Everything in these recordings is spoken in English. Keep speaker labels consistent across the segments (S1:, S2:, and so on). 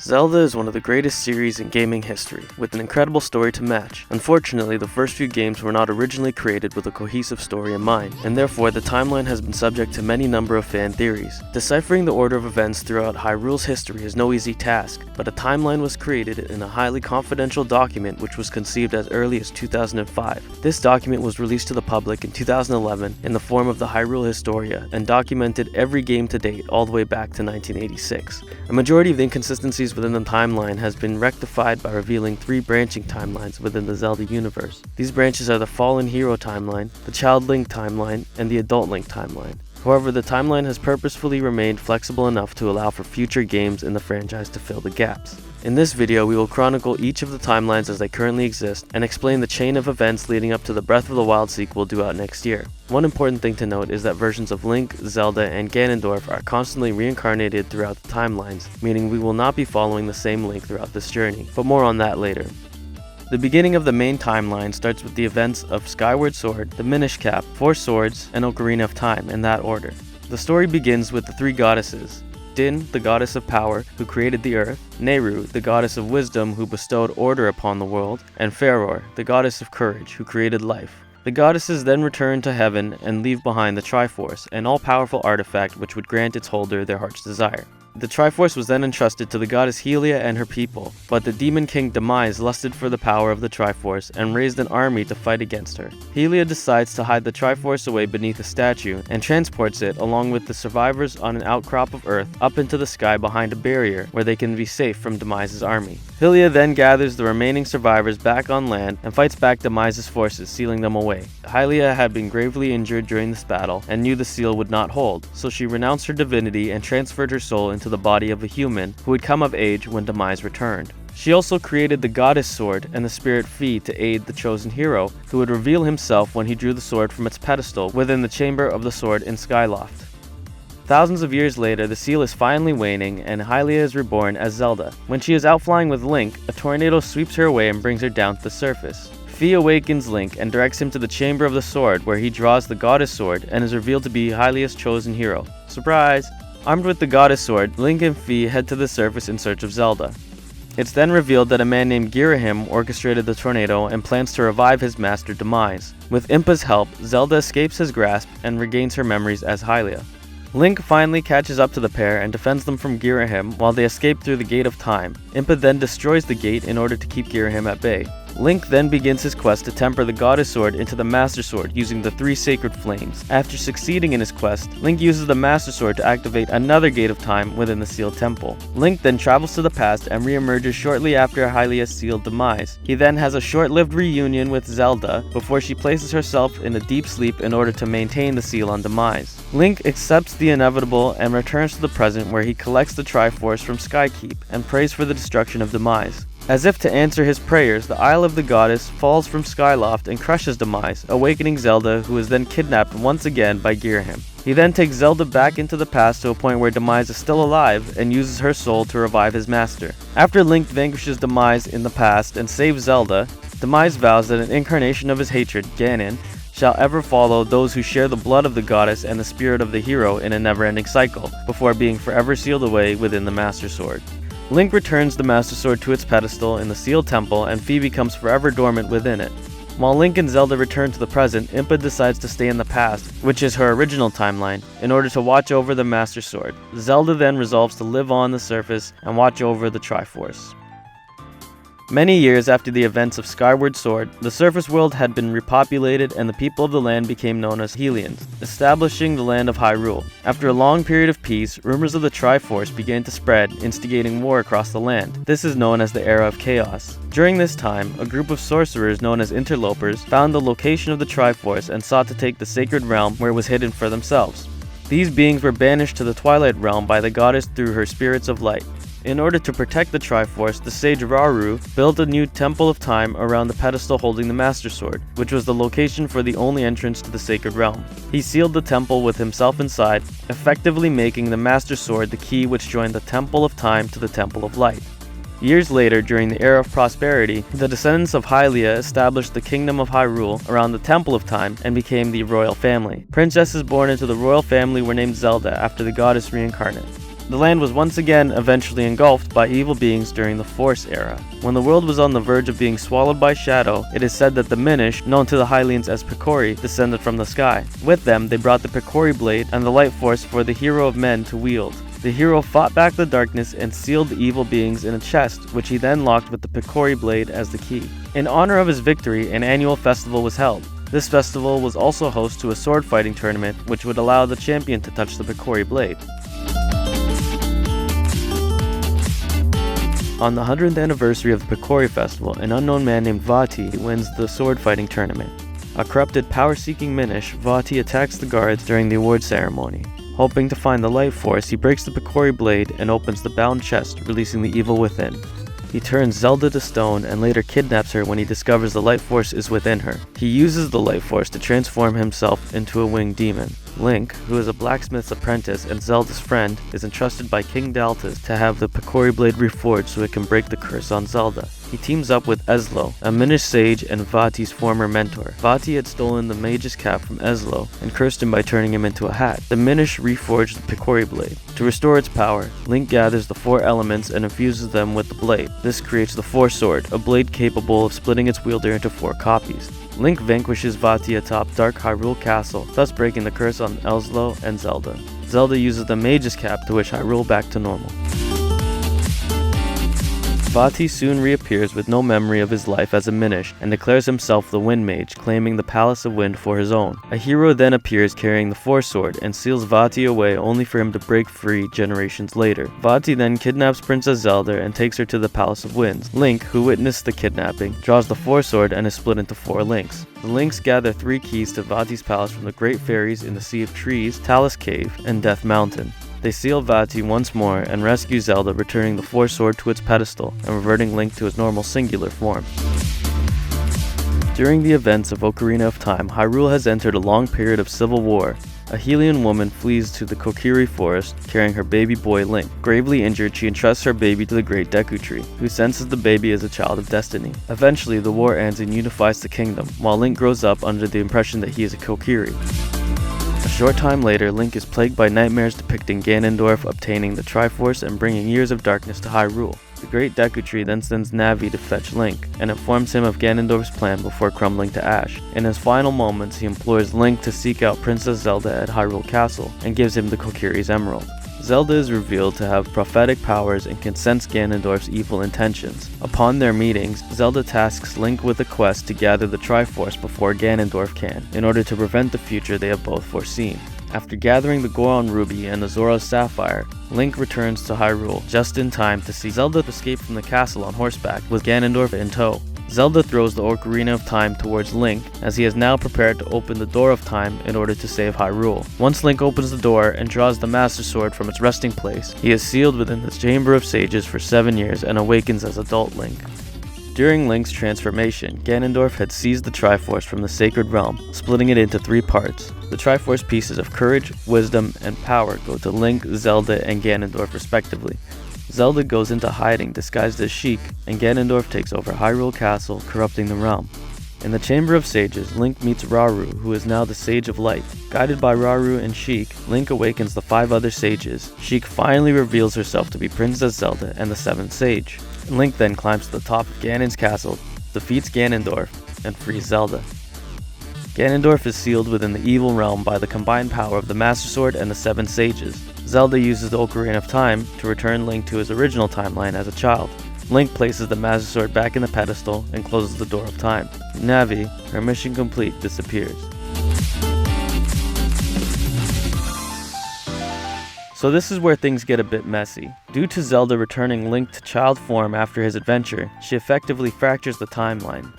S1: Zelda is one of the greatest series in gaming history, with an incredible story to match. Unfortunately, the first few games were not originally created with a cohesive story in mind, and therefore the timeline has been subject to many number of fan theories. Deciphering the order of events throughout Hyrule's history is no easy task, but a timeline was created in a highly confidential document which was conceived as early as 2005. This document was released to the public in 2011 in the form of the Hyrule Historia and documented every game to date all the way back to 1986. A majority of the inconsistencies within the timeline has been rectified by revealing 3 branching timelines within the Zelda universe. These branches are the Fallen Hero timeline, the Child Link timeline, and the Adult Link timeline. However, the timeline has purposefully remained flexible enough to allow for future games in the franchise to fill the gaps. In this video, we will chronicle each of the timelines as they currently exist and explain the chain of events leading up to the Breath of the Wild sequel due out next year. One important thing to note is that versions of Link, Zelda, and Ganondorf are constantly reincarnated throughout the timelines, meaning we will not be following the same Link throughout this journey, but more on that later. The beginning of the main timeline starts with the events of Skyward Sword, the Minish Cap, 4 Swords, and Ocarina of Time in that order. The story begins with the 3 goddesses: Din, the goddess of power, who created the earth; Nehru, the goddess of wisdom, who bestowed order upon the world; and Faror, the goddess of courage, who created life. The goddesses then return to heaven and leave behind the Triforce, an all-powerful artifact which would grant its holder their heart's desire. The Triforce was then entrusted to the goddess Hylia and her people, but the Demon King Demise lusted for the power of the Triforce and raised an army to fight against her. Hylia decides to hide the Triforce away beneath a statue and transports it along with the survivors on an outcrop of earth up into the sky behind a barrier where they can be safe from Demise's army. Hylia then gathers the remaining survivors back on land and fights back Demise's forces, sealing them away. Hylia had been gravely injured during this battle and knew the seal would not hold, so she renounced her divinity and transferred her soul into the body of a human who would come of age when Demise returned. She also created the Goddess Sword and the Spirit Fee to aid the chosen hero, who would reveal himself when he drew the sword from its pedestal within the Chamber of the Sword in Skyloft. Thousands of years later, the seal is finally waning and Hylia is reborn as Zelda. When she is out flying with Link, a tornado sweeps her away and brings her down to the surface. Fee awakens Link and directs him to the Chamber of the Sword, where he draws the Goddess Sword and is revealed to be Hylia's chosen hero. Surprise! Armed with the Goddess Sword, Link and Fee head to the surface in search of Zelda. It's then revealed that a man named Girahim orchestrated the tornado and plans to revive his master Demise. With Impa's help, Zelda escapes his grasp and regains her memories as Hylia. Link finally catches up to the pair and defends them from Girahim while they escape through the Gate of Time. Impa then destroys the gate in order to keep Girahim at bay. Link then begins his quest to temper the Goddess Sword into the Master Sword using the 3 sacred flames. After succeeding in his quest, Link uses the Master Sword to activate another Gate of Time within the sealed temple. Link then travels to the past and re-emerges shortly after Hylia's sealed demise. He then has a short-lived reunion with Zelda before she places herself in a deep sleep in order to maintain the seal on Demise. Link accepts the inevitable and returns to the present, where he collects the Triforce from Skykeep and prays for the destruction of Demise. As if to answer his prayers, the Isle of the Goddess falls from Skyloft and crushes Demise, awakening Zelda, who is then kidnapped once again by Girahim. He then takes Zelda back into the past to a point where Demise is still alive and uses her soul to revive his master. After Link vanquishes Demise in the past and saves Zelda, Demise vows that an incarnation of his hatred, Ganon, shall ever follow those who share the blood of the goddess and the spirit of the hero in a never-ending cycle, before being forever sealed away within the Master Sword. Link returns the Master Sword to its pedestal in the sealed temple, and Fee becomes forever dormant within it. While Link and Zelda return to the present, Impa decides to stay in the past, which is her original timeline, in order to watch over the Master Sword. Zelda then resolves to live on the surface and watch over the Triforce. Many years after the events of Skyward Sword, the surface world had been repopulated and the people of the land became known as Hylians, establishing the land of Hyrule. After a long period of peace, rumors of the Triforce began to spread, instigating war across the land. This is known as the Era of Chaos. During this time, a group of sorcerers known as interlopers found the location of the Triforce and sought to take the sacred realm where it was hidden for themselves. These beings were banished to the Twilight Realm by the goddess through her spirits of light. In order to protect the Triforce, the sage Rauru built a new Temple of Time around the pedestal holding the Master Sword, which was the location for the only entrance to the Sacred Realm. He sealed the temple with himself inside, effectively making the Master Sword the key which joined the Temple of Time to the Temple of Light. Years later, during the Era of Prosperity, the descendants of Hylia established the Kingdom of Hyrule around the Temple of Time and became the royal family. Princesses born into the royal family were named Zelda after the goddess reincarnate. The land was once again eventually engulfed by evil beings during the Force era. When the world was on the verge of being swallowed by shadow, it is said that the Minish, known to the Hylians as Picori, descended from the sky. With them, they brought the Picori blade and the light force for the hero of men to wield. The hero fought back the darkness and sealed the evil beings in a chest, which he then locked with the Picori blade as the key. In honor of his victory, an annual festival was held. This festival was also host to a sword fighting tournament, which would allow the champion to touch the Picori blade. On the 100th anniversary of the Picori Festival, an unknown man named Vati wins the sword fighting tournament. A corrupted, power-seeking Minish, Vati attacks the guards during the award ceremony. Hoping to find the light force, he breaks the Picori blade and opens the bound chest, releasing the evil within. He turns Zelda to stone and later kidnaps her when he discovers the light force is within her. He uses the light force to transform himself into a winged demon. Link, who is a blacksmith's apprentice and Zelda's friend, is entrusted by King Daltas to have the Picori blade reforged so it can break the curse on Zelda. He teams up with Ezlo, a Minish sage and Vati's former mentor. Vati had stolen the mage's cap from Ezlo and cursed him by turning him into a hat. The Minish reforged the Picori blade. To restore its power, Link gathers the 4 elements and infuses them with the blade. This creates the Force Sword, a blade capable of splitting its wielder into 4 copies. Link vanquishes Vati atop Dark Hyrule Castle, thus breaking the curse on Ezlo and Zelda. Zelda uses the mage's cap to wish Hyrule back to normal. Vati soon reappears with no memory of his life as a Minish and declares himself the Wind Mage, claiming the Palace of Wind for his own. A hero then appears carrying the Force Sword and seals Vati away only for him to break free generations later. Vati then kidnaps Princess Zelda and takes her to the Palace of Winds. Link, who witnessed the kidnapping, draws the Force Sword and is split into 4 links. The links gather 3 keys to Vati's palace from the Great Fairies in the Sea of Trees, Talus Cave, and Death Mountain. They seal Vati once more and rescue Zelda, returning the Force Sword to its pedestal and reverting Link to his normal singular form. During the events of Ocarina of Time, Hyrule has entered a long period of civil war. A Hylian woman flees to the Kokiri forest carrying her baby boy Link. Gravely injured, she entrusts her baby to the Great Deku Tree, who senses the baby as a child of destiny. Eventually, the war ends and unifies the kingdom, while Link grows up under the impression that he is a Kokiri. A short time later, Link is plagued by nightmares depicting Ganondorf obtaining the Triforce and bringing years of darkness to Hyrule. The Great Deku Tree then sends Navi to fetch Link, and informs him of Ganondorf's plan before crumbling to ash. In his final moments, he implores Link to seek out Princess Zelda at Hyrule Castle, and gives him the Kokiri's Emerald. Zelda is revealed to have prophetic powers and can sense Ganondorf's evil intentions. Upon their meetings, Zelda tasks Link with a quest to gather the Triforce before Ganondorf can, in order to prevent the future they have both foreseen. After gathering the Goron Ruby and the Zora's Sapphire, Link returns to Hyrule just in time to see Zelda escape from the castle on horseback with Ganondorf in tow. Zelda throws the Ocarina of Time towards Link, as he is now prepared to open the Door of Time in order to save Hyrule. Once Link opens the door and draws the Master Sword from its resting place, he is sealed within the Chamber of Sages for 7 years and awakens as adult Link. During Link's transformation, Ganondorf had seized the Triforce from the Sacred Realm, splitting it into 3 parts. The Triforce pieces of courage, wisdom, and power go to Link, Zelda, and Ganondorf respectively. Zelda goes into hiding disguised as Sheik, and Ganondorf takes over Hyrule Castle, corrupting the realm. In the Chamber of Sages, Link meets Rauru, who is now the Sage of Light. Guided by Rauru and Sheik, Link awakens the 5 other sages. Sheik finally reveals herself to be Princess Zelda and the 7th Sage. Link then climbs to the top of Ganon's castle, defeats Ganondorf, and frees Zelda. Ganondorf is sealed within the evil realm by the combined power of the Master Sword and the 7 sages. Zelda uses the Ocarina of Time to return Link to his original timeline as a child. Link places the Master Sword back in the pedestal and closes the Door of Time. Navi, her mission complete, disappears. So this is where things get a bit messy. Due to Zelda returning Link to child form after his adventure, she effectively fractures the timeline.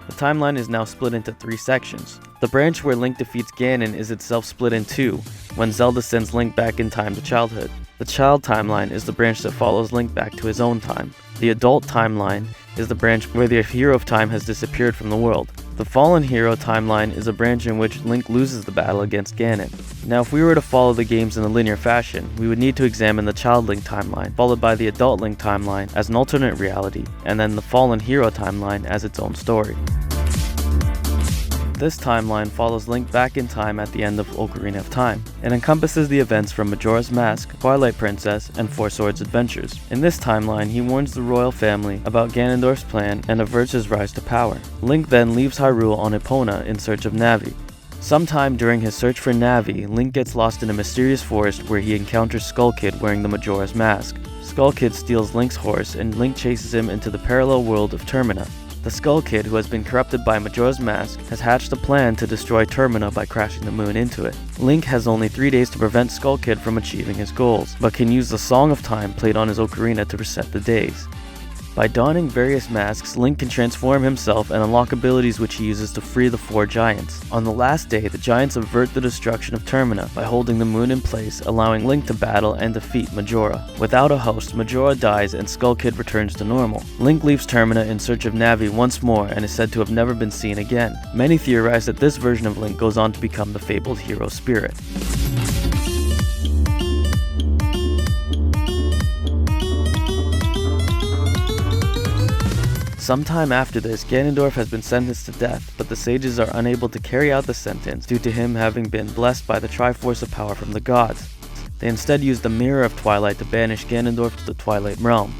S1: The timeline is now split into 3 sections. The branch where Link defeats Ganon is itself split in 2, when Zelda sends Link back in time to childhood. The child timeline is the branch that follows Link back to his own time. The adult timeline is the branch where the hero of time has disappeared from the world. The fallen hero timeline is a branch in which Link loses the battle against Ganon. Now if we were to follow the games in a linear fashion, we would need to examine the child Link timeline, followed by the adult Link timeline as an alternate reality, and then the fallen hero timeline as its own story. This timeline follows Link back in time at the end of Ocarina of Time. It encompasses the events from Majora's Mask, Twilight Princess, and Four Swords adventures. In this timeline, he warns the royal family about Ganondorf's plan and averts his rise to power. Link then leaves Hyrule on Epona in search of Navi. Sometime during his search for Navi, Link gets lost in a mysterious forest where he encounters Skull Kid wearing the Majora's Mask. Skull Kid steals Link's horse and Link chases him into the parallel world of Termina. The Skull Kid, who has been corrupted by Majora's Mask, has hatched a plan to destroy Termina by crashing the moon into it. Link has only 3 days to prevent Skull Kid from achieving his goals, but can use the Song of Time played on his ocarina to reset the days. By donning various masks, Link can transform himself and unlock abilities which he uses to free the 4 giants. On the last day, the giants avert the destruction of Termina by holding the moon in place, allowing Link to battle and defeat Majora. Without a host, Majora dies and Skull Kid returns to normal. Link leaves Termina in search of Navi once more and is said to have never been seen again. Many theorize that this version of Link goes on to become the fabled hero spirit. Sometime after this, Ganondorf has been sentenced to death, but the sages are unable to carry out the sentence due to him having been blessed by the Triforce of Power from the gods. They instead use the Mirror of Twilight to banish Ganondorf to the Twilight Realm.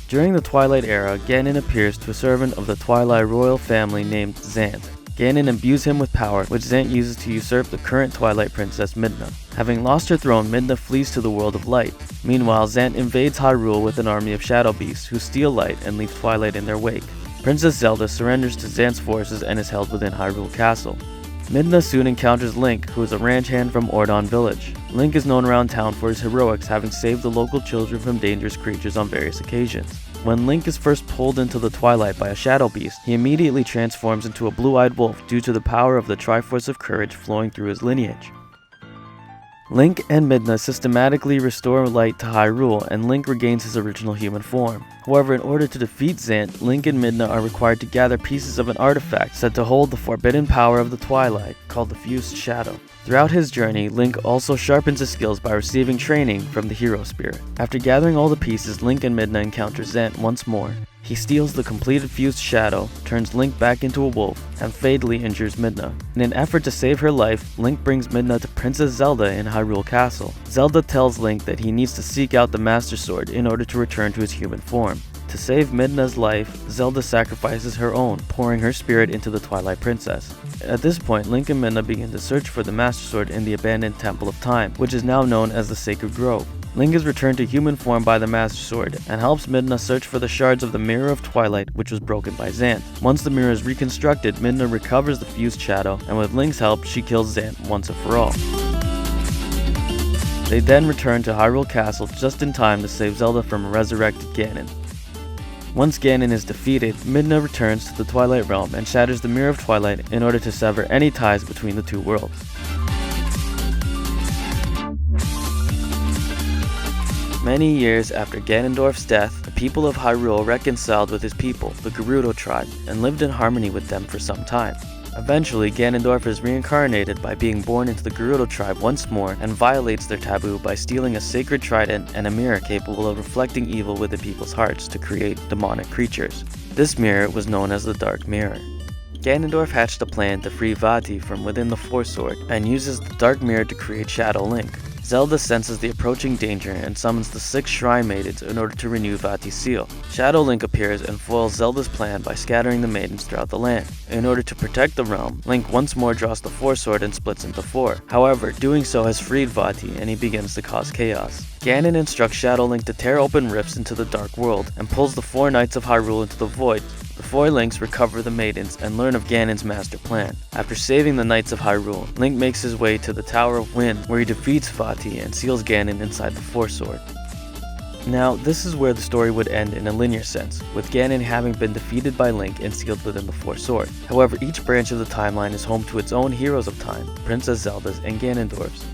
S1: During the Twilight era, Ganon appears to a servant of the Twilight royal family named Zant. Ganon imbues him with power, which Zant uses to usurp the current Twilight Princess Midna. Having lost her throne, Midna flees to the world of light. Meanwhile, Zant invades Hyrule with an army of shadow beasts who steal light and leave Twilight in their wake. Princess Zelda surrenders to Zant's forces and is held within Hyrule Castle. Midna soon encounters Link, who is a ranch hand from Ordon Village. Link is known around town for his heroics, having saved the local children from dangerous creatures on various occasions. When Link is first pulled into the twilight by a shadow beast, he immediately transforms into a blue-eyed wolf due to the power of the Triforce of Courage flowing through his lineage. Link and Midna systematically restore light to Hyrule, and Link regains his original human form. However, in order to defeat Zant, Link and Midna are required to gather pieces of an artifact said to hold the forbidden power of the Twilight, called the Fused Shadow. Throughout his journey, Link also sharpens his skills by receiving training from the Hero Spirit. After gathering all the pieces, Link and Midna encounter Zant once more. He steals the completed Fused Shadow, turns Link back into a wolf, and fatally injures Midna. In an effort to save her life, Link brings Midna to Princess Zelda in Hyrule Castle. Zelda tells Link that he needs to seek out the Master Sword in order to return to his human form. To save Midna's life, Zelda sacrifices her own, pouring her spirit into the Twilight Princess. At this point, Link and Midna begin to search for the Master Sword in the abandoned Temple of Time, which is now known as the Sacred Grove. Link is returned to human form by the Master Sword, and helps Midna search for the shards of the Mirror of Twilight, which was broken by Zant. Once the mirror is reconstructed, Midna recovers the Fused Shadow, and with Link's help, she kills Zant once and for all. They then return to Hyrule Castle just in time to save Zelda from a resurrected Ganon. Once Ganon is defeated, Midna returns to the Twilight Realm and shatters the Mirror of Twilight in order to sever any ties between the two worlds. Many years after Ganondorf's death, the people of Hyrule reconciled with his people, the Gerudo tribe, and lived in harmony with them for some time. Eventually, Ganondorf is reincarnated by being born into the Gerudo tribe once more and violates their taboo by stealing a sacred trident and a mirror capable of reflecting evil within people's hearts to create demonic creatures. This mirror was known as the Dark Mirror. Ganondorf hatched a plan to free Vati from within the Four Sword and uses the Dark Mirror to create Shadow Link. Zelda senses the approaching danger and summons the 6 Shrine Maidens in order to renew Vati's seal. Shadow Link appears and foils Zelda's plan by scattering the maidens throughout the land. In order to protect the realm, Link once more draws the Four Sword and splits into 4. However, doing so has freed Vati and he begins to cause chaos. Ganon instructs Shadow Link to tear open rifts into the Dark World and pulls the 4 Knights of Hyrule into the Void. The 4 Links recover the maidens and learn of Ganon's master plan. After saving the Knights of Hyrule, Link makes his way to the Tower of Wind, where he defeats Vati and seals Ganon inside the Four Sword. Now, this is where the story would end in a linear sense, with Ganon having been defeated by Link and sealed within the Four Sword. However, each branch of the timeline is home to its own heroes of time, Princess Zelda's and Ganondorf's.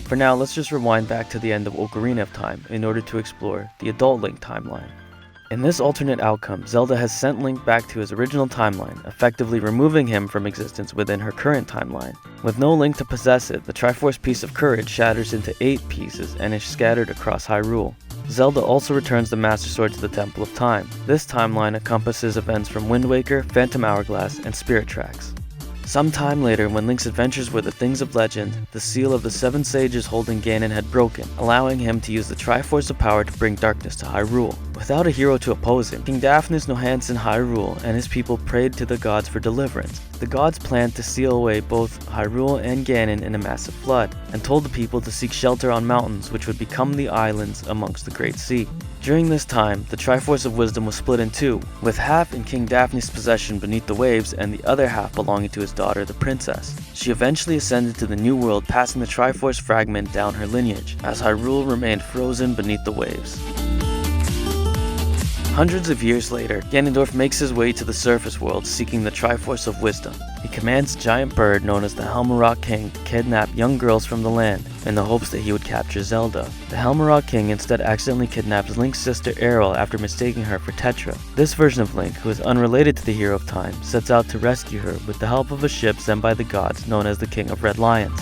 S1: For now, let's just rewind back to the end of Ocarina of Time in order to explore the adult Link timeline. In this alternate outcome, Zelda has sent Link back to his original timeline, effectively removing him from existence within her current timeline. With no Link to possess it, the Triforce Piece of Courage shatters into 8 pieces and is scattered across Hyrule. Zelda also returns the Master Sword to the Temple of Time. This timeline encompasses events from Wind Waker, Phantom Hourglass, and Spirit Tracks. Sometime later, when Link's adventures were the things of legend, the seal of the 7 sages holding Ganon had broken, allowing him to use the Triforce of Power to bring darkness to Hyrule. Without a hero to oppose him, King Daphnis no Hands in Hyrule and his people prayed to the gods for deliverance. The gods planned to seal away both Hyrule and Ganon in a massive flood, and told the people to seek shelter on mountains which would become the islands amongst the Great Sea. During this time, the Triforce of Wisdom was split in two, with half in King Daphnis' possession beneath the waves and the other half belonging to his daughter, the princess. She eventually ascended to the New World, passing the Triforce fragment down her lineage, as Hyrule remained frozen beneath the waves. Hundreds of years later, Ganondorf makes his way to the surface world seeking the Triforce of Wisdom. He commands a giant bird known as the Helmer King to kidnap young girls from the land, in the hopes that he would capture Zelda. The Helmer King instead accidentally kidnaps Link's sister Aryll after mistaking her for Tetra. This version of Link, who is unrelated to the hero of time, sets out to rescue her with the help of a ship sent by the gods known as the King of Red Lions.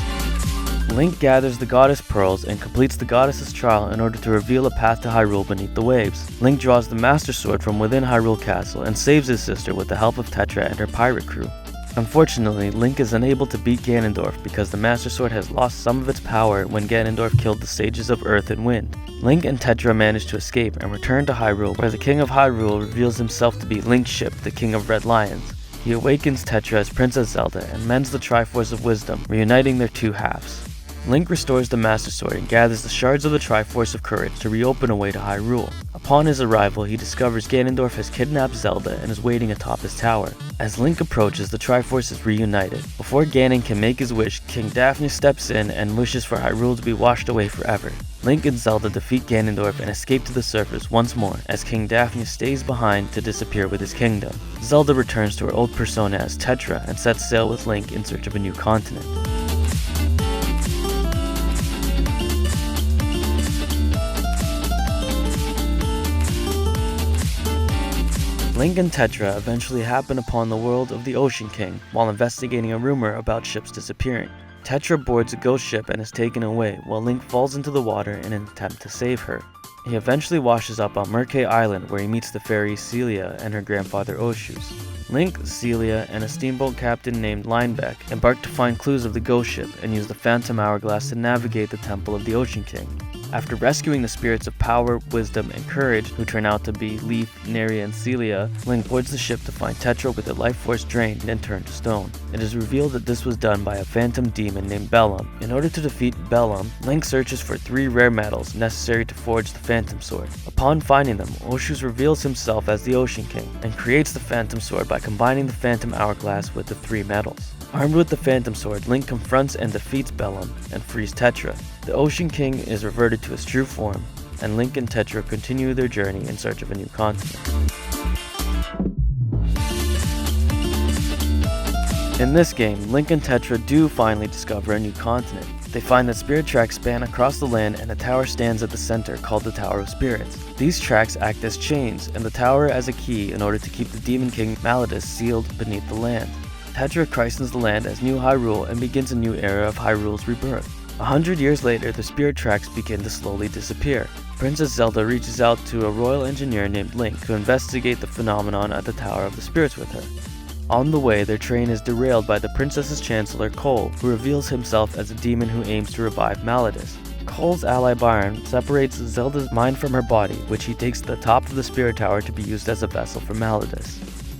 S1: Link gathers the Goddess Pearls and completes the Goddess's trial in order to reveal a path to Hyrule beneath the waves. Link draws the Master Sword from within Hyrule Castle and saves his sister with the help of Tetra and her pirate crew. Unfortunately, Link is unable to beat Ganondorf because the Master Sword has lost some of its power when Ganondorf killed the Sages of Earth and Wind. Link and Tetra manage to escape and return to Hyrule, where the King of Hyrule reveals himself to be Link's ship, the King of Red Lions. He awakens Tetra as Princess Zelda and mends the Triforce of Wisdom, reuniting their two halves. Link restores the Master Sword and gathers the shards of the Triforce of Courage to reopen a way to Hyrule. Upon his arrival, he discovers Ganondorf has kidnapped Zelda and is waiting atop his tower. As Link approaches, the Triforce is reunited. Before Ganon can make his wish, King Daphnis steps in and wishes for Hyrule to be washed away forever. Link and Zelda defeat Ganondorf and escape to the surface once more, as King Daphnis stays behind to disappear with his kingdom. Zelda returns to her old persona as Tetra and sets sail with Link in search of a new continent. Link and Tetra eventually happen upon the world of the Ocean King while investigating a rumor about ships disappearing. Tetra boards a ghost ship and is taken away, while Link falls into the water in an attempt to save her. He eventually washes up on Murkay Island, where he meets the fairy Celia and her grandfather Oshus. Link, Celia, and a steamboat captain named Linebeck embark to find clues of the ghost ship and use the Phantom Hourglass to navigate the Temple of the Ocean King. After rescuing the spirits of power, wisdom, and courage, who turn out to be Leaf, Neri, and Celia, Link boards the ship to find Tetra with her life force drained and turned to stone. It is revealed that this was done by a phantom demon named Bellum. In order to defeat Bellum, Link searches for 3 rare metals necessary to forge the Phantom Sword. Upon finding them, Oshus reveals himself as the Ocean King and creates the Phantom Sword by combining the Phantom Hourglass with the 3 metals. Armed with the Phantom Sword, Link confronts and defeats Bellum and frees Tetra. The Ocean King is reverted to his true form, and Link and Tetra continue their journey in search of a new continent. In this game, Link and Tetra do finally discover a new continent. They find that spirit tracks span across the land and a tower stands at the center called the Tower of Spirits. These tracks act as chains, and the tower as a key in order to keep the Demon King Malladus sealed beneath the land. Tetra christens the land as New Hyrule and begins a new era of Hyrule's rebirth. 100 years later, the spirit tracks begin to slowly disappear. Princess Zelda reaches out to a royal engineer named Link to investigate the phenomenon at the Tower of the Spirits with her. On the way, their train is derailed by the princess's chancellor Cole, who reveals himself as a demon who aims to revive Malladus. Cole's ally Byron separates Zelda's mind from her body, which he takes to the top of the spirit tower to be used as a vessel for Malladus.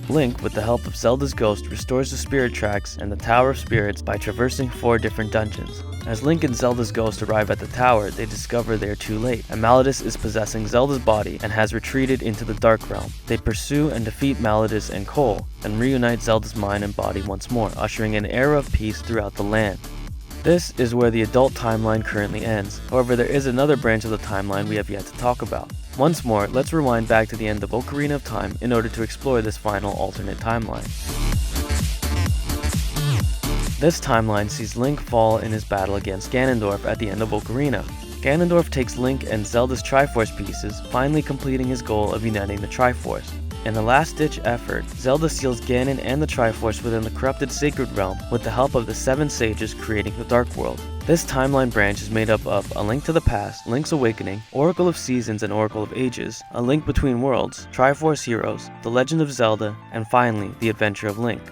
S1: Link, with the help of Zelda's ghost, restores the spirit tracks and the Tower of Spirits by traversing 4 different dungeons. As Link and Zelda's ghost arrive at the tower, they discover they are too late, and Malladus is possessing Zelda's body and has retreated into the Dark Realm. They pursue and defeat Malladus and Cole, and reunite Zelda's mind and body once more, ushering an era of peace throughout the land. This is where the adult timeline currently ends. However, there is another branch of the timeline we have yet to talk about. Once more, let's rewind back to the end of Ocarina of Time in order to explore this final alternate timeline. This timeline sees Link fall in his battle against Ganondorf at the end of Ocarina. Ganondorf takes Link and Zelda's Triforce pieces, finally completing his goal of uniting the Triforce. In a last-ditch effort, Zelda seals Ganon and the Triforce within the corrupted Sacred Realm with the help of the 7 sages creating the Dark World. This timeline branch is made up of A Link to the Past, Link's Awakening, Oracle of Seasons and Oracle of Ages, A Link Between Worlds, Triforce Heroes, The Legend of Zelda, and finally, The Adventure of Link.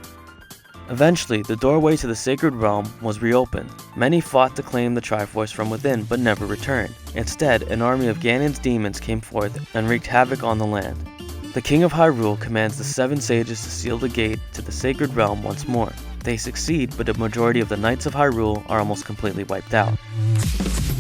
S1: Eventually, the doorway to the Sacred Realm was reopened. Many fought to claim the Triforce from within, but never returned. Instead, an army of Ganon's demons came forth and wreaked havoc on the land. The King of Hyrule commands the 7 sages to seal the gate to the Sacred Realm once more. They succeed, but a majority of the Knights of Hyrule are almost completely wiped out.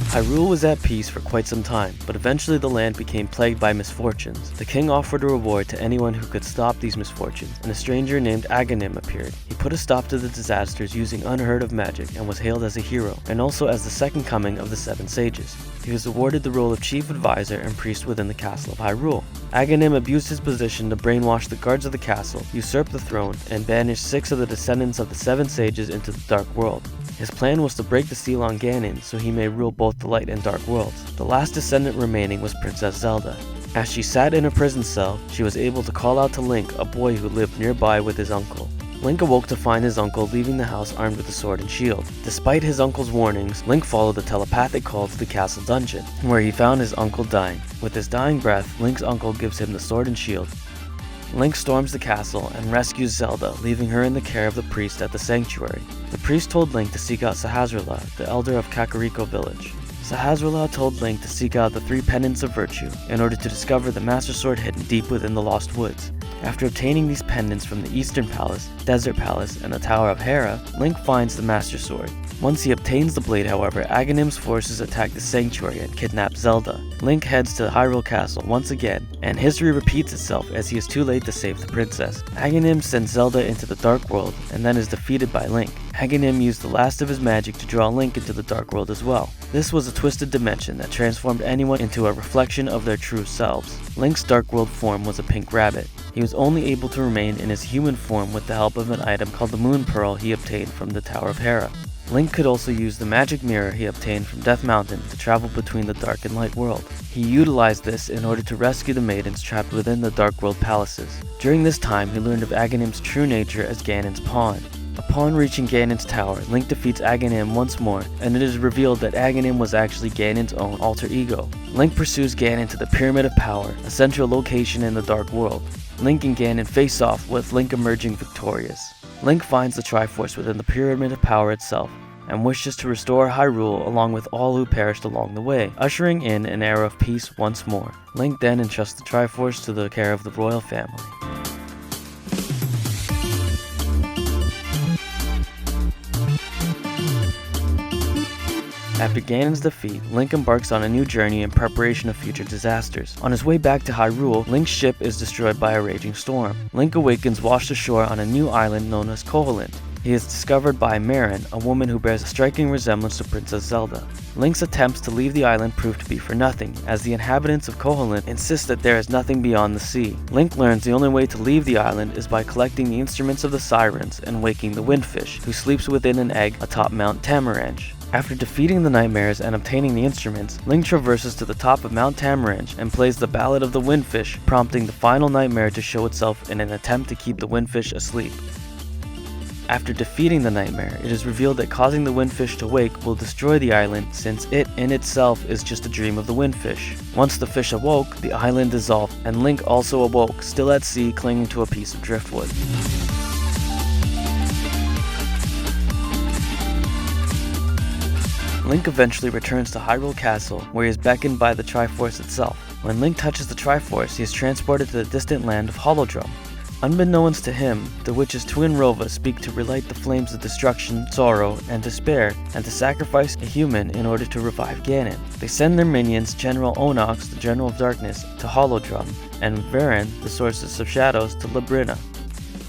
S1: Hyrule was at peace for quite some time, but eventually the land became plagued by misfortunes. The king offered a reward to anyone who could stop these misfortunes, and a stranger named Aghanim appeared. He put a stop to the disasters using unheard of magic and was hailed as a hero, and also as the second coming of the 7 sages. He was awarded the role of chief advisor and priest within the castle of Hyrule. Aghanim abused his position to brainwash the guards of the castle, usurp the throne, and banish 6 of the descendants of the 7 sages into the Dark World. His plan was to break the seal on Ganon so he may rule both the light and dark worlds. The last descendant remaining was Princess Zelda. As she sat in a prison cell, she was able to call out to Link, a boy who lived nearby with his uncle. Link awoke to find his uncle leaving the house armed with a sword and shield. Despite his uncle's warnings, Link followed the telepathic call to the castle dungeon, where he found his uncle dying. With his dying breath, Link's uncle gives him the sword and shield. Link storms the castle and rescues Zelda, leaving her in the care of the priest at the sanctuary. The priest told Link to seek out Sahasrahla, the elder of Kakariko village. Sahasrahla told Link to seek out the 3 pendants of virtue in order to discover the Master Sword hidden deep within the Lost Woods. After obtaining these pendants from the Eastern Palace, Desert Palace, and the Tower of Hera, Link finds the Master Sword. Once he obtains the blade, however, Aghanim's forces attack the sanctuary and kidnap Zelda. Link heads to Hyrule Castle once again, and history repeats itself as he is too late to save the princess. Aghanim sends Zelda into the Dark World and then is defeated by Link. Aghanim used the last of his magic to draw Link into the Dark World as well. This was a twisted dimension that transformed anyone into a reflection of their true selves. Link's Dark World form was a pink rabbit. He was only able to remain in his human form with the help of an item called the Moon Pearl he obtained from the Tower of Hera. Link could also use the magic mirror he obtained from Death Mountain to travel between the Dark and Light World. He utilized this in order to rescue the maidens trapped within the Dark World palaces. During this time, he learned of Aghanim's true nature as Ganon's pawn. Upon reaching Ganon's tower, Link defeats Aghanim once more, and it is revealed that Aghanim was actually Ganon's own alter ego. Link pursues Ganon to the Pyramid of Power, a central location in the Dark World. Link and Ganon face off, with Link emerging victorious. Link finds the Triforce within the Pyramid of Power itself, and wishes to restore Hyrule along with all who perished along the way, ushering in an era of peace once more. Link then entrusts the Triforce to the care of the royal family. After Ganon's defeat, Link embarks on a new journey in preparation of future disasters. On his way back to Hyrule, Link's ship is destroyed by a raging storm. Link awakens washed ashore on a new island known as Koholint. He is discovered by Marin, a woman who bears a striking resemblance to Princess Zelda. Link's attempts to leave the island prove to be for nothing, as the inhabitants of Koholint insist that there is nothing beyond the sea. Link learns the only way to leave the island is by collecting the instruments of the sirens and waking the Windfish, who sleeps within an egg atop Mount Tamaranch. After defeating the nightmares and obtaining the instruments, Link traverses to the top of Mount Tamaranch and plays the Ballad of the Windfish, prompting the final nightmare to show itself in an attempt to keep the Windfish asleep. After defeating the nightmare, it is revealed that causing the Windfish to wake will destroy the island, since it in itself is just a dream of the Windfish. Once the fish awoke, the island dissolved, and Link also awoke, still at sea, clinging to a piece of driftwood. Link eventually returns to Hyrule Castle, where he is beckoned by the Triforce itself. When Link touches the Triforce, he is transported to the distant land of Holodrum. Unbeknownst to him, the witches Twin Rova speak to relight the flames of destruction, sorrow, and despair, and to sacrifice a human in order to revive Ganon. They send their minions, General Onox, the General of Darkness, to Holodrum, and Varen, the Sources of Shadows, to Labrina.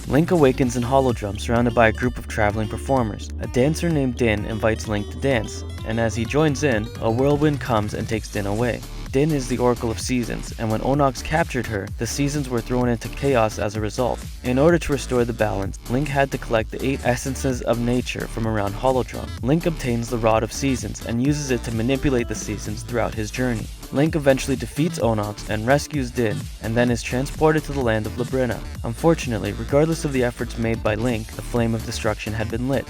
S1: Link awakens in Holodrum, surrounded by a group of traveling performers. A dancer named Din invites Link to dance, and as he joins in, a whirlwind comes and takes Din away. Din is the Oracle of Seasons, and when Onox captured her, the seasons were thrown into chaos as a result. In order to restore the balance, Link had to collect the 8 essences of nature from around Holodrum. Link obtains the Rod of Seasons and uses it to manipulate the seasons throughout his journey. Link eventually defeats Onox and rescues Din, and then is transported to the land of Labrina. Unfortunately, regardless of the efforts made by Link, the flame of destruction had been lit.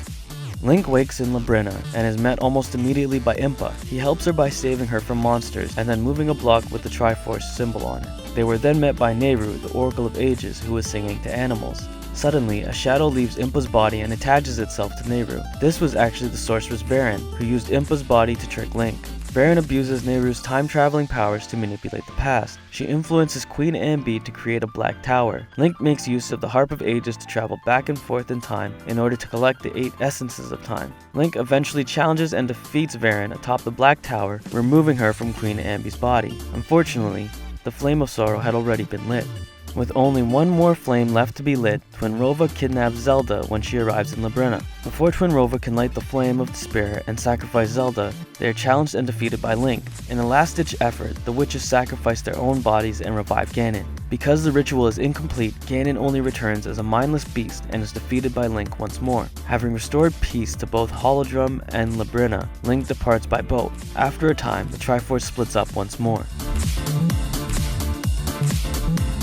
S1: Link wakes in Labrina and is met almost immediately by Impa. He helps her by saving her from monsters and then moving a block with the Triforce symbol on it. They were then met by Nehru, the Oracle of Ages, who was singing to animals. Suddenly, a shadow leaves Impa's body and attaches itself to Nehru. This was actually the sorceress Varen, who used Impa's body to trick Link. Varen abuses Nehru's time-traveling powers to manipulate the past. She influences Queen Ambi to create a black tower. Link makes use of the Harp of Ages to travel back and forth in time in order to collect the 8 essences of time. Link eventually challenges and defeats Varen atop the black tower, removing her from Queen Ambi's body. Unfortunately, the Flame of Sorrow had already been lit. With only one more flame left to be lit, Twinrova kidnaps Zelda when she arrives in Labrynna. Before Twinrova can light the flame of despair and sacrifice Zelda, they are challenged and defeated by Link. In a last-ditch effort, the witches sacrifice their own bodies and revive Ganon. Because the ritual is incomplete, Ganon only returns as a mindless beast and is defeated by Link once more. Having restored peace to both Holodrum and Labrynna, Link departs by boat. After a time, the Triforce splits up once more.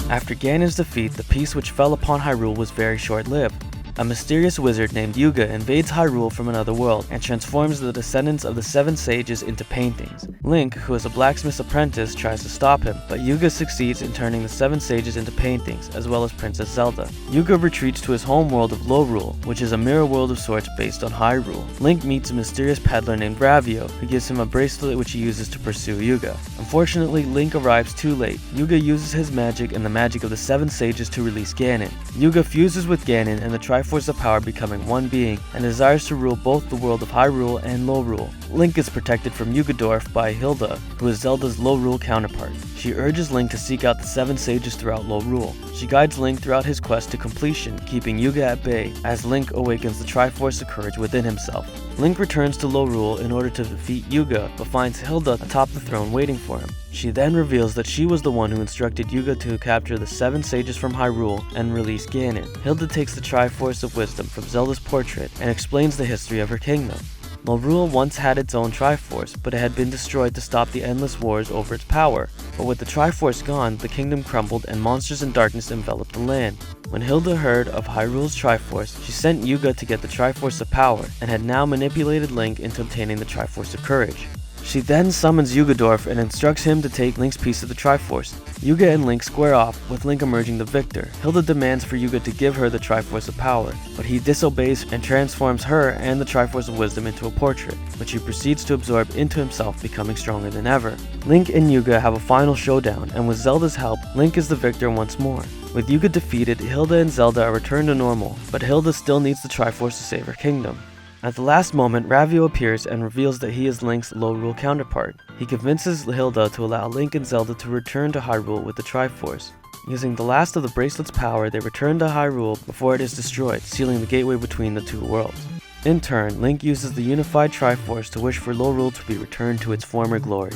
S1: After Ganon's defeat, the peace which fell upon Hyrule was very short-lived. A mysterious wizard named Yuga invades Hyrule from another world and transforms the descendants of the 7 sages into paintings. Link, who is a blacksmith's apprentice, tries to stop him, but Yuga succeeds in turning the 7 sages into paintings, as well as Princess Zelda. Yuga retreats to his home world of Lorule, which is a mirror world of sorts based on Hyrule. Link meets a mysterious peddler named Ravio, who gives him a bracelet which he uses to pursue Yuga. Unfortunately, Link arrives too late. Yuga uses his magic and the magic of the 7 sages to release Ganon. Yuga fuses with Ganon and the Triforce of Power becoming one being, and desires to rule both the world of Hyrule and Lorule. Link is protected from Yugadorf by Hilda, who is Zelda's Lorule counterpart. She urges Link to seek out the 7 sages throughout Lorule. She guides Link throughout his quest to completion, keeping Yuga at bay, as Link awakens the Triforce of Courage within himself. Link returns to Lorule in order to defeat Yuga, but finds Hilda atop the throne waiting for him. She then reveals that she was the one who instructed Yuga to capture the 7 sages from Hyrule and release Ganon. Hilda takes the Triforce of Wisdom from Zelda's portrait and explains the history of her kingdom. Lorule once had its own Triforce, but it had been destroyed to stop the endless wars over its power. But with the Triforce gone, the kingdom crumbled and monsters and darkness enveloped the land. When Hilda heard of Hyrule's Triforce, she sent Yuga to get the Triforce of Power, and had now manipulated Link into obtaining the Triforce of Courage. She then summons Yugadorf and instructs him to take Link's piece of the Triforce. Yuga and Link square off, with Link emerging the victor. Hilda demands for Yuga to give her the Triforce of Power, but he disobeys and transforms her and the Triforce of Wisdom into a portrait, which he proceeds to absorb into himself, becoming stronger than ever. Link and Yuga have a final showdown, and with Zelda's help, Link is the victor once more. With Yuga defeated, Hilda and Zelda are returned to normal, but Hilda still needs the Triforce to save her kingdom. At the last moment, Ravio appears and reveals that he is Link's Lorule counterpart. He convinces Hilda to allow Link and Zelda to return to Hyrule with the Triforce. Using the last of the bracelet's power, they return to Hyrule before it is destroyed, sealing the gateway between the 2 worlds. In turn, Link uses the unified Triforce to wish for Lorule to be returned to its former glory.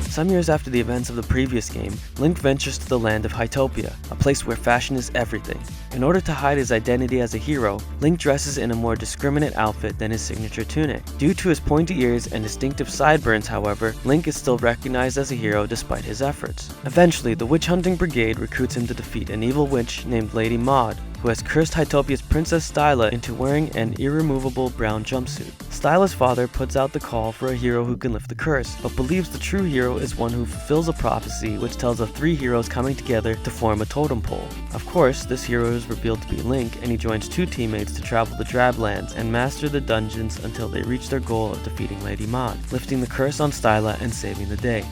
S1: Some years after the events of the previous game, Link ventures to the land of Hytopia, a place where fashion is everything. In order to hide his identity as a hero, Link dresses in a more discriminate outfit than his signature tunic. Due to his pointy ears and distinctive sideburns, however, Link is still recognized as a hero despite his efforts. Eventually, the Witch Hunting Brigade recruits him to defeat an evil witch named Lady Maud, who has cursed Hytopia's Princess Styla into wearing an irremovable brown jumpsuit. Styla's father puts out the call for a hero who can lift the curse, but believes the true hero is one who fulfills a prophecy which tells of 3 heroes coming together to form a totem pole. Of course, this hero is revealed to be Link, and he joins 2 teammates to travel the Drablands and master the dungeons until they reach their goal of defeating Lady Maud, lifting the curse on Styla and saving the day.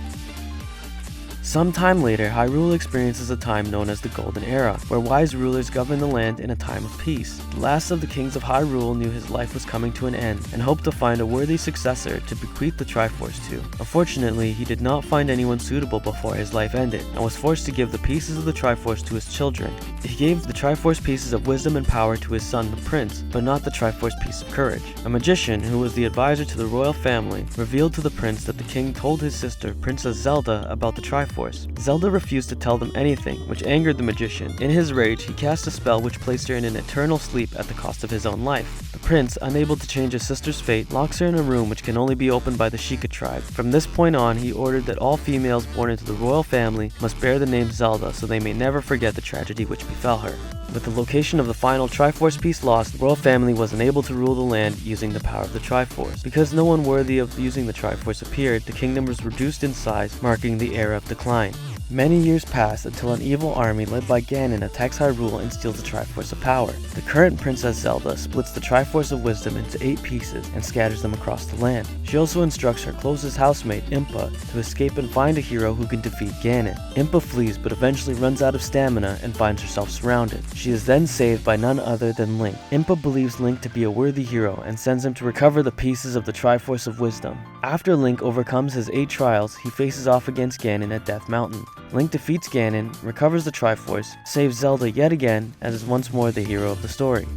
S1: Sometime later, Hyrule experiences a time known as the Golden Era, where wise rulers govern the land in a time of peace. The last of the kings of Hyrule knew his life was coming to an end, and hoped to find a worthy successor to bequeath the Triforce to. Unfortunately, he did not find anyone suitable before his life ended, and was forced to give the pieces of the Triforce to his children. He gave the Triforce pieces of wisdom and power to his son, the prince, but not the Triforce piece of courage. A magician, who was the advisor to the royal family, revealed to the prince that the king told his sister, Princess Zelda, about the Triforce. Zelda refused to tell them anything, which angered the magician. In his rage, he cast a spell which placed her in an eternal sleep at the cost of his own life. The prince, unable to change his sister's fate, locks her in a room which can only be opened by the Sheikah tribe. From this point on, he ordered that all females born into the royal family must bear the name Zelda so they may never forget the tragedy which befell her. With the location of the final Triforce piece lost, the royal family was unable to rule the land using the power of the Triforce. Because no one worthy of using the Triforce appeared, the kingdom was reduced in size, marking the era of decline. Many years pass until an evil army led by Ganon attacks Hyrule and steals the Triforce of Power. The current Princess Zelda splits the Triforce of Wisdom into 8 pieces and scatters them across the land. She also instructs her closest housemate, Impa, to escape and find a hero who can defeat Ganon. Impa flees but eventually runs out of stamina and finds herself surrounded. She is then saved by none other than Link. Impa believes Link to be a worthy hero and sends him to recover the pieces of the Triforce of Wisdom. After Link overcomes his 8 trials, he faces off against Ganon at Death Mountain. Link defeats Ganon, recovers the Triforce, saves Zelda yet again, and is once more the hero of the story.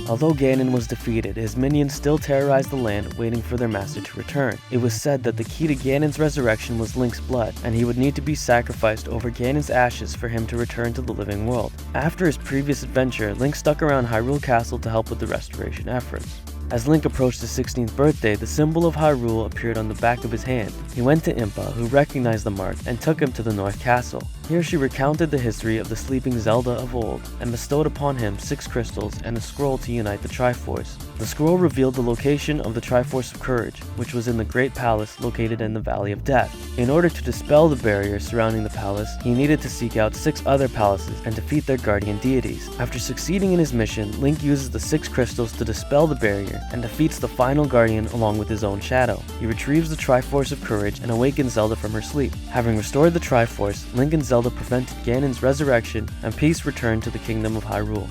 S1: Although Ganon was defeated, his minions still terrorized the land, waiting for their master to return. It was said that the key to Ganon's resurrection was Link's blood, and he would need to be sacrificed over Ganon's ashes for him to return to the living world. After his previous adventure, Link stuck around Hyrule Castle to help with the restoration efforts. As Link approached his 16th birthday, the symbol of Hyrule appeared on the back of his hand. He went to Impa, who recognized the mark, and took him to the North Castle. Here she recounted the history of the sleeping Zelda of old, and bestowed upon him 6 crystals and a scroll to unite the Triforce. The scroll revealed the location of the Triforce of Courage, which was in the Great Palace located in the Valley of Death. In order to dispel the barrier surrounding the palace, he needed to seek out 6 other palaces and defeat their guardian deities. After succeeding in his mission, Link uses the 6 crystals to dispel the barrier and defeats the final guardian along with his own shadow. He retrieves the Triforce of Courage and awakens Zelda from her sleep. Having restored the Triforce, Link and Zelda prevented Ganon's resurrection, and peace returned to the kingdom of Hyrule.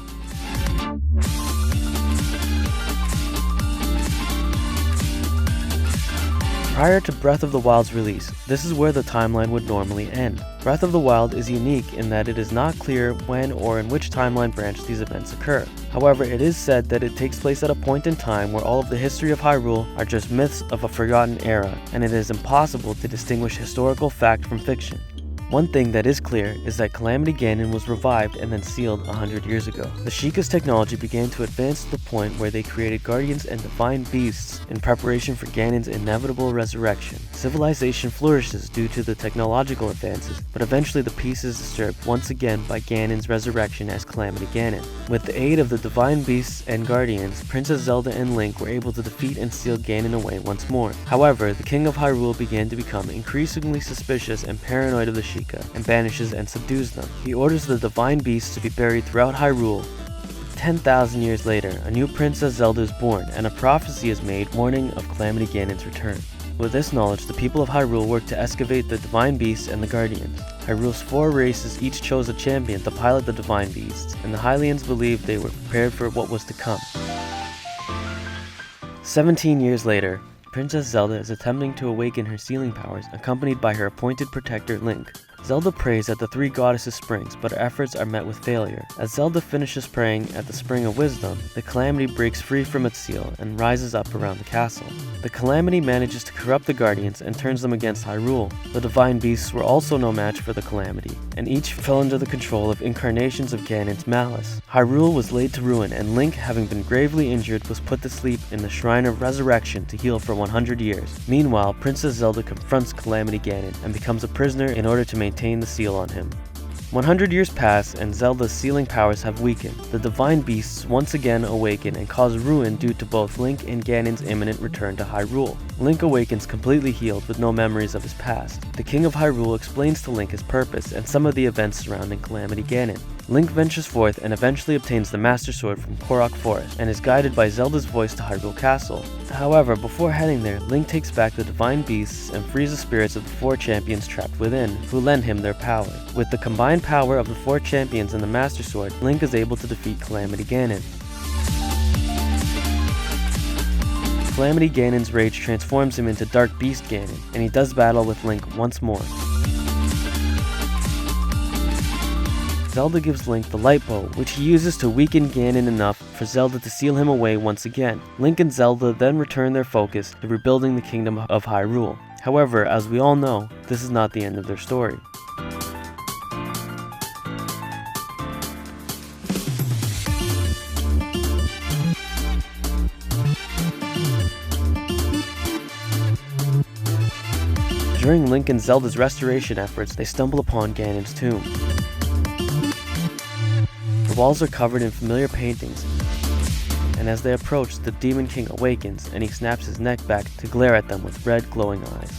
S1: Prior to Breath of the Wild's release, this is where the timeline would normally end. Breath of the Wild is unique in that it is not clear when or in which timeline branch these events occur. However, it is said that it takes place at a point in time where all of the history of Hyrule are just myths of a forgotten era, and it is impossible to distinguish historical fact from fiction. One thing that is clear is that Calamity Ganon was revived and then sealed 100 years ago. The Sheikah's technology began to advance to the point where they created guardians and divine beasts in preparation for Ganon's inevitable resurrection. Civilization flourishes due to the technological advances, but eventually the peace is disturbed once again by Ganon's resurrection as Calamity Ganon. With the aid of the divine beasts and guardians, Princess Zelda and Link were able to defeat and seal Ganon away once more. However, the King of Hyrule began to become increasingly suspicious and paranoid of the Sheikah, and banishes and subdues them. He orders the divine beasts to be buried throughout Hyrule. 10,000 years later, a new Princess Zelda is born, and a prophecy is made warning of Calamity Ganon's return. With this knowledge, the people of Hyrule worked to excavate the divine beasts and the guardians. Hyrule's 4 races each chose a champion to pilot the divine beasts, and the Hylians believed they were prepared for what was to come. 17 years later, Princess Zelda is attempting to awaken her sealing powers, accompanied by her appointed protector, Link. Zelda prays at the 3 goddesses' springs, but her efforts are met with failure. As Zelda finishes praying at the Spring of Wisdom, the Calamity breaks free from its seal and rises up around the castle. The Calamity manages to corrupt the Guardians and turns them against Hyrule. The Divine Beasts were also no match for the Calamity, and each fell under the control of incarnations of Ganon's malice. Hyrule was laid to ruin, and Link, having been gravely injured, was put to sleep in the Shrine of Resurrection to heal for 100 years. Meanwhile, Princess Zelda confronts Calamity Ganon and becomes a prisoner in order to maintain the seal on him. 100 years pass, and Zelda's sealing powers have weakened. The divine beasts once again awaken and cause ruin due to both Link and Ganon's imminent return to Hyrule. Link awakens completely healed with no memories of his past. The King of Hyrule explains to Link his purpose and some of the events surrounding Calamity Ganon. Link ventures forth and eventually obtains the Master Sword from Korok Forest and is guided by Zelda's voice to Hyrule Castle. However, before heading there, Link takes back the divine beasts and frees the spirits of the 4 champions trapped within, who lend him their power. With the combined power of the 4 champions and the Master Sword, Link is able to defeat Calamity Ganon. Calamity Ganon's rage transforms him into Dark Beast Ganon, and he does battle with Link once more. Zelda gives Link the Light Bow, which he uses to weaken Ganon enough for Zelda to seal him away once again. Link and Zelda then return their focus to rebuilding the kingdom of Hyrule. However, as we all know, this is not the end of their story. During Link and Zelda's restoration efforts, they stumble upon Ganon's tomb. The walls are covered in familiar paintings, and as they approach, the Demon King awakens and he snaps his neck back to glare at them with red glowing eyes.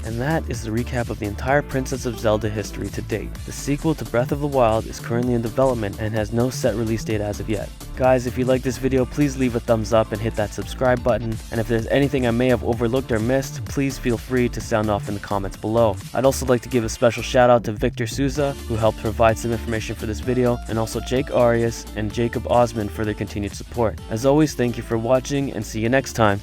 S1: And that is the recap of the entire Princess of Zelda history to date. The sequel to Breath of the Wild is currently in development and has no set release date as of yet. Guys, if you like this video, please leave a thumbs up and hit that subscribe button. And if there's anything I may have overlooked or missed, please feel free to sound off in the comments below. I'd also like to give a special shout out to Victor Souza, who helped provide some information for this video, and also Jake Arias and Jacob Osmond for their continued support. As always, thank you for watching and see you next time.